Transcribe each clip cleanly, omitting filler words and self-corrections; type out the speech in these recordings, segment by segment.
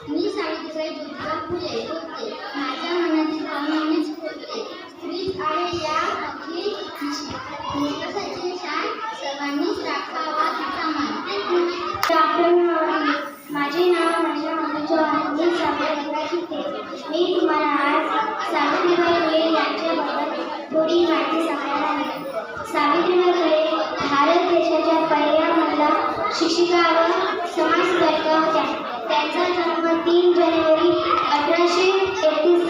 मी सावित्रीबाई ज्योतिबा फुले होते. माझ्या मनातील भावनानेच होते. स्त्रीच आहे या अखिल विश्वासाची शान, सर्वांनीच राखावा तिचा मान. माझे नाव माझ्या मनाच्या आनंदी सावित्रीबाई होते. मी तुम्हाला आज सावित्रीबाई फुले यांच्याबद्दल थोडी माहिती सांगणार आहे. सावित्रीबाई फुले भारत देशाच्या पहिल्या महिला शिक्षिका व समाजसेविका होत्या. त्यांचा जन्म 3 जानेवारी 1831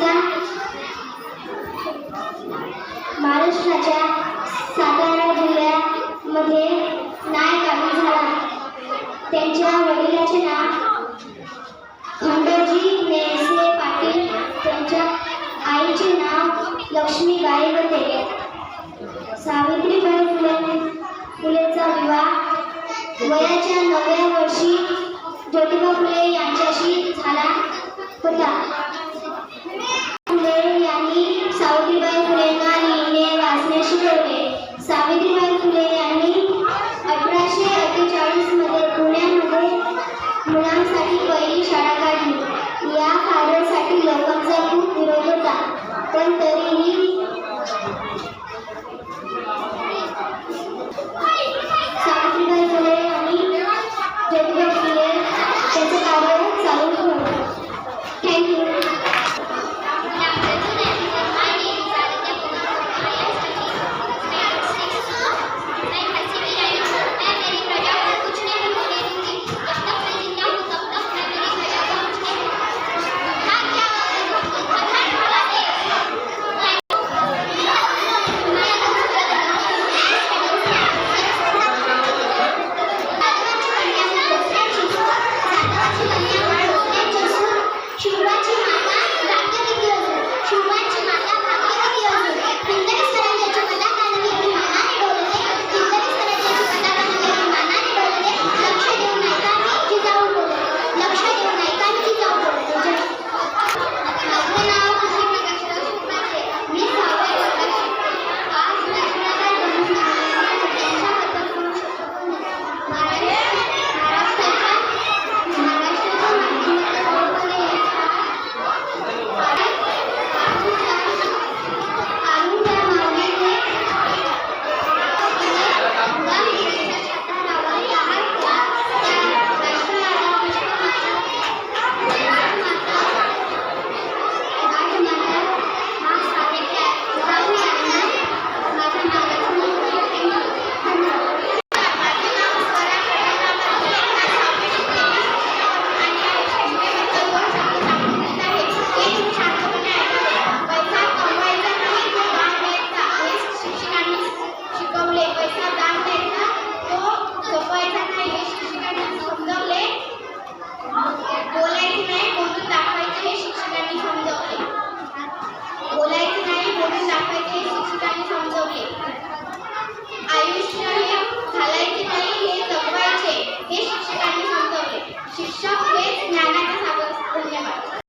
महाराष्ट्राच्या सातारा जिल्ह्यामध्ये नाय गावी झाला. त्यांच्या वडिलांचे नाव खंडोजी नेसे पाटील, त्यांच्या आईचे नाव लक्ष्मीबाई होते. सावित्रीबाई फुलेचा विवाह वयाच्या 9व्या वर्षी ज्योतिबा फुले यांच्याशी झाला होता.